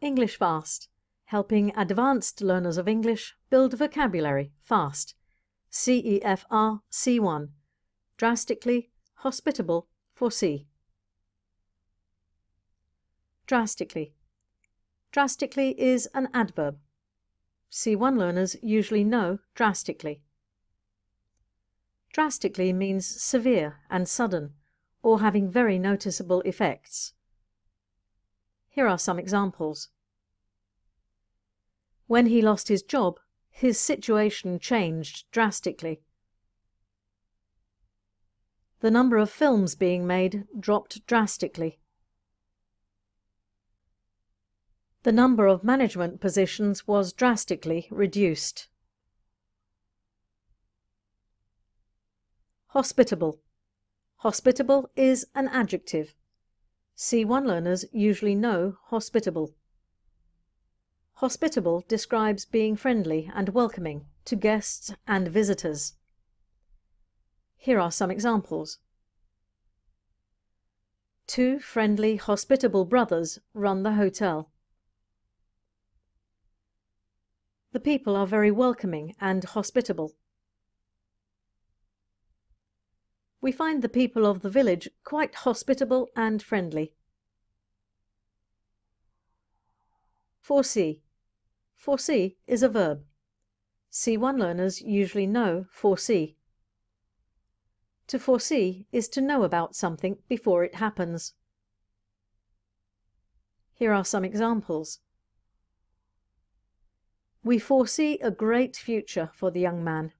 English Fast, helping advanced learners of English build vocabulary fast. CEFR C1, drastically, hospitable, foresee. Drastically. Drastically is an adverb. C1 learners usually know drastically. Drastically means severe and sudden, or having very noticeable effects. Here are some examples. When he lost his job, his situation changed drastically. The number of films being made dropped drastically. The number of management positions was drastically reduced. Hospitable. Hospitable is an adjective. C1 learners usually know hospitable. Hospitable describes being friendly and welcoming to guests and visitors. Here are some examples. Two friendly, hospitable brothers run the hotel. The people are very welcoming and hospitable. We find the people of the village quite hospitable and friendly. Foresee. Foresee is a verb. C1 learners usually know foresee. To foresee is to know about something before it happens. Here are some examples. We foresee a great future for the young man.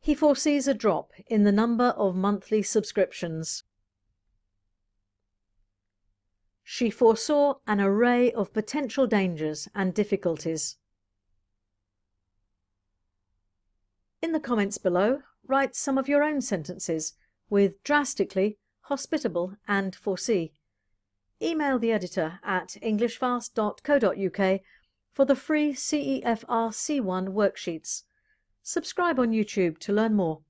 He foresees a drop in the number of monthly subscriptions. She foresaw an array of potential dangers and difficulties. In the comments below, write some of your own sentences with drastically, hospitable and foresee. Email the editor at englishfast.co.uk for the free CEFR C1 worksheets. Subscribe on YouTube to learn more.